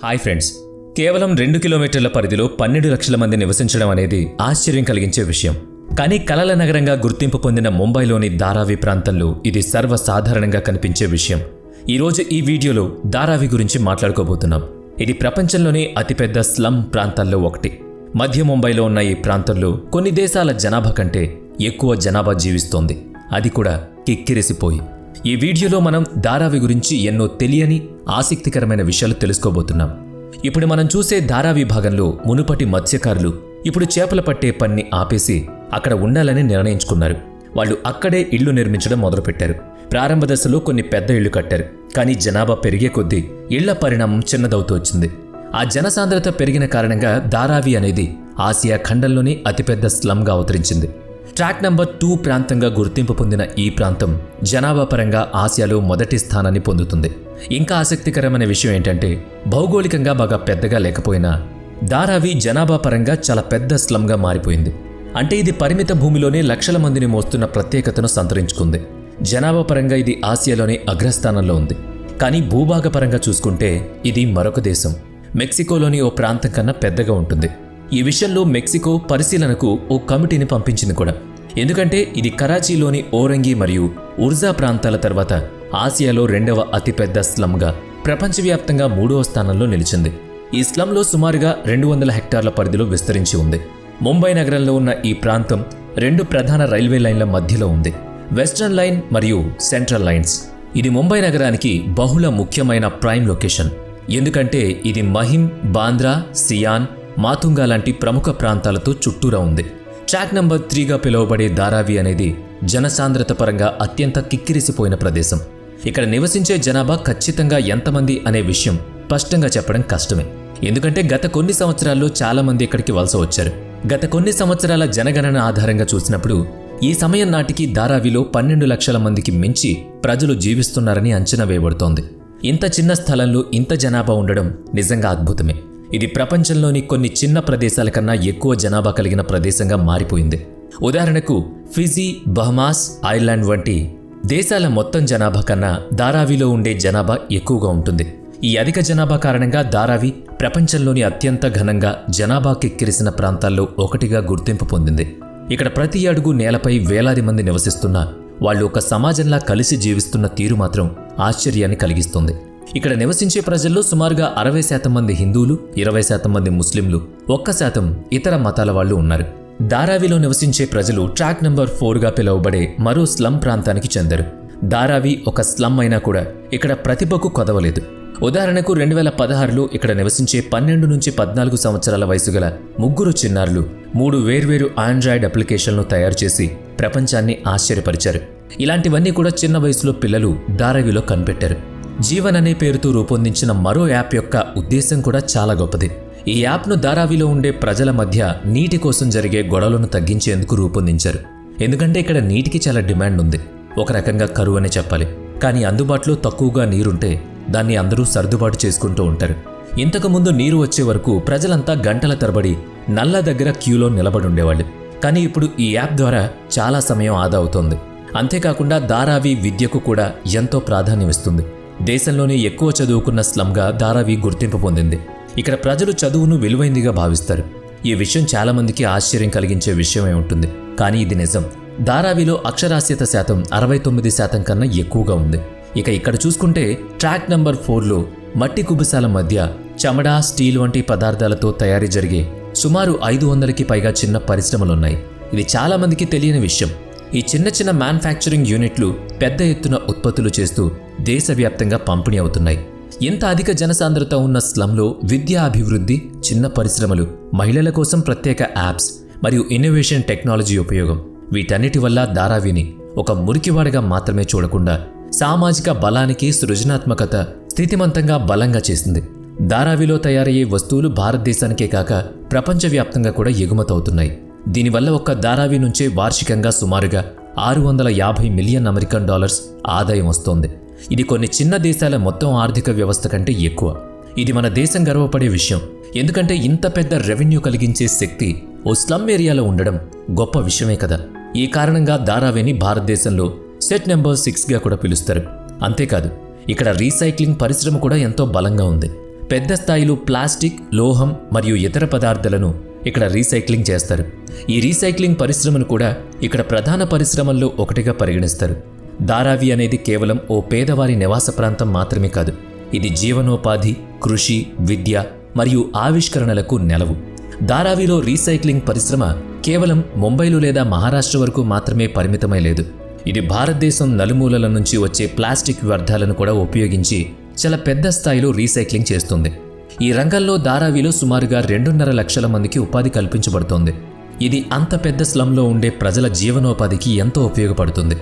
Hi friends, కేవలం 2 కిలోమీటర్ల పరిధిలో 12 లక్షల మంది నివసించడం అనేది ఆశ్చర్యం కలిగించే విషయం. కానీ కలల నగరంగా గుర్తింపు పొందిన ముంబైలోని ధారావి ప్రాంతంలో ఇది సర్వసాధారణంగా కనిపించే విషయం. ఈరోజు ఈ వీడియోలో ధారావి గురించి మాట్లాడుకోబోతున్నాం. ఇది ప్రపంచంలోనే అతిపెద్ద స్లమ్ ప్రాంతాల్లో ఒకటి. మధ్య ముంబైలో ఉన్న ఈ ప్రాంతంలో కొన్ని దేశాల జనాభా కంటే ఎక్కువ జనాభా జీవిస్తోంది, అది కూడా కిక్కిరిసిపోయి. ఈ వీడియోలో మనం ధారావి గురించి ఎన్నో తెలియని ఆసక్తికరమైన విషయాలు తెలుసుకోబోతున్నాం. ఇప్పుడు మనం చూసే ధారావి భాగంలో మునుపటి మత్స్యకారులు ఇప్పుడు చేపల పట్టే పని ఆపేసి అక్కడ ఉండాలని నిర్ణయించుకున్నారు. వాళ్ళు అక్కడే ఇళ్లు నిర్మించడం మొదలుపెట్టారు. ప్రారంభ దశలో కొన్ని పెద్ద ఇళ్లు కట్టారు. కానీ జనాభా పెరిగే కొద్దీ ఇళ్ల పరిణామం చిన్నదవుతూ వచ్చింది. ఆ జనసాంద్రత పెరిగిన కారణంగా ధారావి అనేది ఆసియా ఖండంలోనే అతిపెద్ద స్లమ్గా అవతరించింది. ట్రాక్ నంబర్ 2 ప్రాంతంగా గుర్తింపు పొందిన ఈ ప్రాంతం జనాభా పరంగా ఆసియాలో మొదటి స్థానాన్ని పొందుతుంది. ఇంకా ఆసక్తికరమైన విషయం ఏంటంటే, భౌగోళికంగా బాగా పెద్దగా లేకపోయినా ధారావి జనాభా పరంగా చాలా పెద్ద స్లమ్గా మారిపోయింది. అంటే ఇది పరిమిత భూమిలోనే లక్షల మందిని మోస్తున్న ప్రత్యేకతను సంతరించుకుంది. జనాభా పరంగా ఇది ఆసియాలోనే అగ్రస్థానంలో ఉంది. కానీ భూభాగ పరంగా చూసుకుంటే ఇది మరొక దేశం, మెక్సికోలోని ఓ ప్రాంతం కన్నా పెద్దగా ఉంటుంది. ఈ విషయంలో మెక్సికో పరిశీలనకు ఓ కమిటీని పంపించింది కూడా. ఎందుకంటే ఇది కరాచీలోని ఓరంగి మరియు ఉర్జా ప్రాంతాల తర్వాత ఆసియాలో 2వ అతిపెద్ద స్లమ్గా ప్రపంచవ్యాప్తంగా 3వ స్థానంలో నిలిచింది. ఈ స్లమ్లో సుమారుగా 200 హెక్టార్ల పరిధిలో విస్తరించి ఉంది. ముంబై నగరంలో ఉన్న ఈ ప్రాంతం 2 ప్రధాన రైల్వే లైన్ల మధ్యలో ఉంది, వెస్టర్న్ లైన్ మరియు సెంట్రల్ లైన్స్. ఇది ముంబై నగరానికి బహుళ ముఖ్యమైన ప్రైమ్ లొకేషన్. ఎందుకంటే ఇది మహిమ్, బాంద్రా, సియాన్, మాతుంగా లాంటి ప్రముఖ ప్రాంతాలతో చుట్టూరా ఉంది. ట్రాక్ నంబర్ 3గా పిలువబడే ధారావి అనేది జనసాంద్రత పరంగా అత్యంత కిక్కిరిసిపోయిన ప్రదేశం. ఇక్కడ నివసించే జనాభా ఖచ్చితంగా ఎంతమంది అనే విషయం స్పష్టంగా చెప్పడం కష్టమే. ఎందుకంటే గత కొన్ని సంవత్సరాల్లో చాలా మంది ఇక్కడికి వలస వచ్చారు. గత కొన్ని సంవత్సరాల జనగణన ఆధారంగా చూసినప్పుడు ఈ సమయం నాటికి ధారావిలో 12 లక్షల మందికి మించి ప్రజలు జీవిస్తున్నారని అంచనా వేయబడుతోంది. ఇంత చిన్న స్థలంలో ఇంత జనాభా ఉండడం నిజంగా అద్భుతమే. ఇది ప్రపంచంలోని కొన్ని చిన్న ప్రదేశాల కన్నా ఎక్కువ జనాభా కలిగిన ప్రదేశంగా మారిపోయింది. ఉదాహరణకు ఫిజీ, బహమాస్, ఐర్లాండ్ వంటి దేశాల మొత్తం జనాభా కన్నా ధారావిలో ఉండే జనాభా ఎక్కువగా ఉంటుంది. ఈ అధిక జనాభా కారణంగా ధారావి ప్రపంచంలోని అత్యంత ఘనంగా జనాభా కిక్కిరిసిన ప్రాంతాల్లో ఒకటిగా గుర్తింపు పొందింది. ఇక్కడ ప్రతి అడుగు నేలపై వేలాది మంది నివసిస్తున్నా వాళ్ళు ఒక సమాజంలా కలిసి జీవిస్తున్న తీరు మాత్రం ఆశ్చర్యాన్ని కలిగిస్తుంది. ఇక్కడ నివసించే ప్రజల్లో సుమారుగా 60% మంది హిందువులు, 20% మంది ముస్లింలు, 1% ఇతర మతాల వాళ్ళు ఉన్నారు. ధారావిలో నివసించే ప్రజలు ట్రాక్ నంబర్ 4గా పిలువబడే మరో స్లమ్ ప్రాంతానికి చెందారు. ధారావి ఒక స్లమ్ అయినా కూడా ఇక్కడ ప్రతిభకు కొదవలేదు. ఉదాహరణకు 2016లో ఇక్కడ నివసించే 12 నుంచి 14 సంవత్సరాల వయసు గల 3 చిన్నారులు 3 వేర్వేరు ఆండ్రాయిడ్ అప్లికేషన్లను తయారు చేసి ప్రపంచాన్ని ఆశ్చర్యపరిచారు. ఇలాంటివన్నీ కూడా చిన్న వయసులో పిల్లలు ధారావిలో కనిపెట్టారు. జీవన్ అనే పేరుతో రూపొందించిన మరో యాప్ యొక్క ఉద్దేశం కూడా చాలా గొప్పది. ఈ యాప్ను ధారావిలో ఉండే ప్రజల మధ్య నీటి కోసం జరిగే గొడవలను తగ్గించేందుకు రూపొందించారు. ఎందుకంటే ఇక్కడ నీటికి చాలా డిమాండ్ ఉంది. ఒక రకంగా కరువు అనే చెప్పాలి. కానీ అందుబాటులో తక్కువగా నీరుంటే దాన్ని అందరూ సర్దుబాటు చేసుకుంటూ ఉంటారు. ఇంతకుముందు నీరు వచ్చే వరకు ప్రజలంతా గంటల తరబడి నల్ల దగ్గర క్యూలో నిలబడి ఉండేవాళ్ళు. కానీ ఇప్పుడు ఈ యాప్ ద్వారా చాలా సమయం ఆదా అవుతోంది. అంతేకాకుండా ధారావి విద్యకు కూడా ఎంతో ప్రాధాన్యమిస్తుంది. దేశంలోనే ఎక్కువ చదువుకున్న స్లమ్గా ధారావి గుర్తింపు పొందింది. ఇక్కడ ప్రజలు చదువును విలువైందిగా భావిస్తారు. ఈ విషయం చాలా మందికి ఆశ్చర్యం కలిగించే విషయమే ఉంటుంది. కానీ ఇది నిజం. ధారావిలో అక్షరాస్యత శాతం 69% కన్నా ఎక్కువగా ఉంది. ఇక ఇక్కడ చూసుకుంటే ట్రాక్ నంబర్ 4లో మట్టి కుబుసాల మధ్య చమడా, స్టీల్ వంటి పదార్థాలతో తయారీ జరిగే సుమారు 500కి పైగా చిన్న పరిశ్రమలున్నాయి. ఇది చాలా మందికి తెలియని విషయం. ఈ చిన్న చిన్న మ్యానుఫ్యాక్చరింగ్ యూనిట్లు పెద్ద ఎత్తున ఉత్పత్తులు చేస్తూ దేశవ్యాప్తంగా పంపిణీ అవుతున్నాయి. ఇంత అధిక జనసాంద్రత ఉన్న స్లమ్లో విద్యా అభివృద్ధి, చిన్న పరిశ్రమలు, మహిళల కోసం ప్రత్యేక యాప్స్ మరియు ఇన్నోవేషన్ టెక్నాలజీ ఉపయోగం, వీటన్నిటి వల్ల ధారావిని ఒక మురికివాడగా మాత్రమే చూడకుండా సామాజిక బలానికి, సృజనాత్మకత, స్థితిమంతంగా బలంగా చేసింది. ధారావిలో తయారయ్యే వస్తువులు భారతదేశానికే కాక ప్రపంచవ్యాప్తంగా కూడా ఎగుమతవుతున్నాయి. దీనివల్ల ఒక్క ధారావి నుంచే వార్షికంగా సుమారుగా $650 మిలియన్ ఆదాయం వస్తోంది. ఇది కొన్ని చిన్న దేశాల మొత్తం ఆర్థిక వ్యవస్థ కంటే ఎక్కువ. ఇది మన దేశం గర్వపడే విషయం. ఎందుకంటే ఇంత పెద్ద రెవెన్యూ కలిగించే శక్తి ఓ స్లమ్ ఏరియాలో ఉండడం గొప్ప విషయమే కదా. ఈ కారణంగా ధారావిని భారతదేశంలో సెట్ నెంబర్ 6గా కూడా పిలుస్తారు. అంతేకాదు ఇక్కడ రీసైక్లింగ్ పరిశ్రమ కూడా ఎంతో బలంగా ఉంది. పెద్ద స్థాయిలో ప్లాస్టిక్, లోహం మరియు ఇతర పదార్థాలను ఇక్కడ రీసైక్లింగ్ చేస్తారు. ఈ రీసైక్లింగ్ పరిశ్రమను కూడా ఇక్కడ ప్రధాన పరిశ్రమల్లో ఒకటిగా పరిగణిస్తారు. ధారావి అనేది కేవలం ఓ పేదవారి నివాస ప్రాంతం మాత్రమే కాదు, ఇది జీవనోపాధి, కృషి, విద్య మరియు ఆవిష్కరణలకు నెలవు. ధారావిలో రీసైక్లింగ్ పరిశ్రమ కేవలం ముంబైలో లేదా మహారాష్ట్ర వరకు మాత్రమే పరిమితమై లేదు. ఇది భారతదేశం నలుమూలల నుంచి వచ్చే ప్లాస్టిక్ వ్యర్థాలను కూడా ఉపయోగించి చాలా పెద్ద స్థాయిలో రీసైక్లింగ్ చేస్తుంది. ఈ రంగంలో ధారావిలో సుమారుగా 2.5 లక్షల మందికి ఉపాధి కల్పించబడుతోంది. ఇది అంత పెద్ద స్లంలో ఉండే ప్రజల జీవనోపాధికి ఎంతో ఉపయోగపడుతుంది.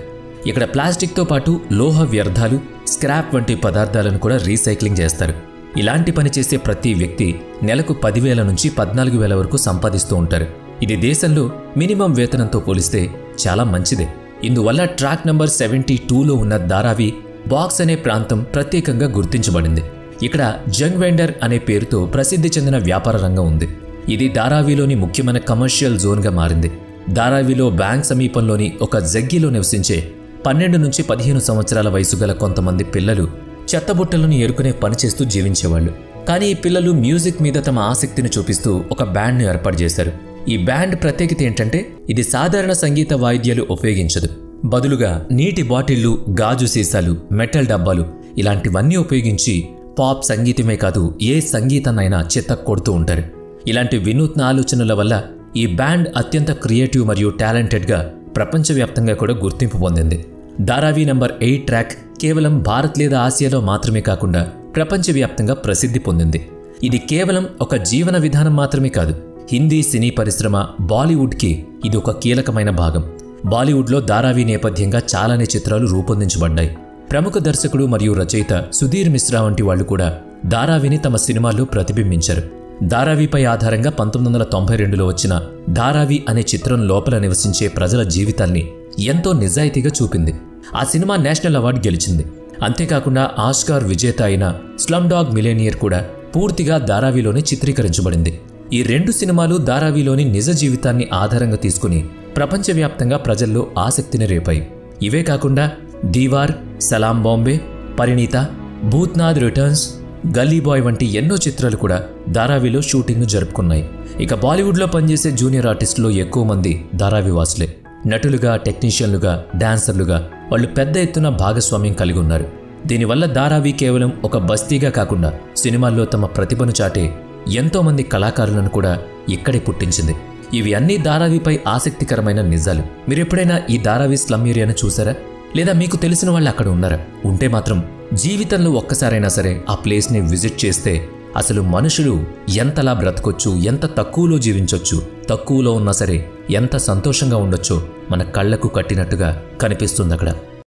ఇక్కడ ప్లాస్టిక్తో పాటు లోహ వ్యర్థాలు, స్క్రాప్ వంటి పదార్థాలను కూడా రీసైక్లింగ్ చేస్తారు. ఇలాంటి పని చేసే ప్రతి వ్యక్తి నెలకు 10,000 నుంచి 14,000 వరకు సంపాదిస్తూ ఉంటారు. ఇది దేశంలో మినిమం వేతనంతో పోలిస్తే చాలా మంచిదే. ఇందువల్ల ట్రాక్ నంబర్ 72లో ఉన్న ధారావి బాక్స్ అనే ప్రాంతం ప్రత్యేకంగా గుర్తించబడింది. ఇక్కడ జంగ్ వెండర్ అనే పేరుతో ప్రసిద్ధి చెందిన వ్యాపార రంగం ఉంది. ఇది ధారావిలోని ముఖ్యమైన కమర్షియల్ జోన్గా మారింది. ధారావిలో బ్యాంక్ సమీపంలోని ఒక జగ్గిలో నివసించే 12 నుంచి 15 సంవత్సరాల వయసు గల కొంతమంది పిల్లలు చెత్తబుట్టలను ఏరుకునే పని చేస్తూ జీవించేవాళ్ళు. కానీ ఈ పిల్లలు మ్యూజిక్ మీద తమ ఆసక్తిని చూపిస్తూ ఒక బ్యాండ్ను ఏర్పాటు చేశారు. ఈ బ్యాండ్ ప్రత్యేకత ఏంటంటే ఇది సాధారణ సంగీత వాయిద్యాలు ఉపయోగించదు. బదులుగా నీటి బాటిళ్లు, గాజు సీసాలు, మెటల్ డబ్బాలు ఇలాంటివన్నీ ఉపయోగించి పాప్ సంగీతమే కాదు ఏ సంగీతాన్నైనా చెత్త కొడుతూ ఉంటారు. ఇలాంటి వినూత్న ఆలోచనల వల్ల ఈ బ్యాండ్ అత్యంత క్రియేటివ్ మరియు టాలెంటెడ్గా ప్రపంచవ్యాప్తంగా కూడా గుర్తింపు పొందింది. ధారావి నంబర్ 8 ట్రాక్ కేవలం భారత్ లేదా ఆసియాలో మాత్రమే కాకుండా ప్రపంచవ్యాప్తంగా ప్రసిద్ధి పొందింది. ఇది కేవలం ఒక జీవన విధానం మాత్రమే కాదు, హిందీ సినీ పరిశ్రమ, బాలీవుడ్కి ఇది ఒక కీలకమైన భాగం. బాలీవుడ్లో ధారావి నేపథ్యంగా చాలానే చిత్రాలు రూపొందించబడ్డాయి. ప్రముఖ దర్శకుడు మరియు రచయిత సుధీర్ మిశ్రా వంటి వాళ్లు కూడా ధారావిని తమ సినిమాల్లో ప్రతిబింబించారు. ధారావిపై ఆధారంగా 1992లో వచ్చిన ధారావి అనే చిత్రం లోపల నివసించే ప్రజల జీవితాల్ని ఎంతో నిజాయితీగా చూపింది. ఆ సినిమా నేషనల్ అవార్డు గెలిచింది. అంతేకాకుండా ఆస్కార్ విజేత అయిన స్లమ్ డాగ్ మిలియనియర్ కూడా పూర్తిగా ధారావిలోనే చిత్రీకరించబడింది. ఈ 2 సినిమాలు ధారావిలోని నిజ జీవితాన్ని ఆధారంగా తీసుకుని ప్రపంచవ్యాప్తంగా ప్రజల్లో ఆసక్తిని రేపాయి. ఇవే కాకుండా దీవార్, సలాం బాంబే, పరిణీత, భూత్నాథ్ రిటర్న్స్, గల్లీ బాయ్ వంటి ఎన్నో చిత్రాలు కూడా ధారావిలో షూటింగ్ను జరుపుకున్నాయి. ఇక బాలీవుడ్లో పనిచేసే జూనియర్ ఆర్టిస్టులో ఎక్కువ మంది ధారావి వాసులే. నటులుగా, టెక్నీషియన్లుగా, డాన్సర్లుగా వాళ్ళు పెద్ద ఎత్తున భాగస్వామ్యం కలిగి ఉన్నారు. దీనివల్ల ధారావి కేవలం ఒక బస్తీగా కాకుండా సినిమాల్లో తమ ప్రతిభను చాటే ఎంతోమంది కళాకారులను కూడా ఇక్కడే పుట్టించింది. ఇవి అన్నీ ధారావిపై ఆసక్తికరమైన నిజాలు. మీరెప్పుడైనా ఈ ధారావి స్లమ్ ఏరియాను చూసారా? లేదా మీకు తెలిసిన వాళ్ళు అక్కడ ఉన్నారా? ఉంటే మాత్రం జీవితంలో ఒక్కసారైనా సరే ఆ ప్లేస్ని విజిట్ చేస్తే అసలు మనుషులు ఎంతలా బ్రతకొచ్చు, ఎంత తక్కువలో జీవించొచ్చు, తక్కువలో ఉన్నా సరే ఎంత సంతోషంగా ఉండొచ్చో మన కళ్లకు కట్టినట్టుగా కనిపిస్తుంది అక్కడ.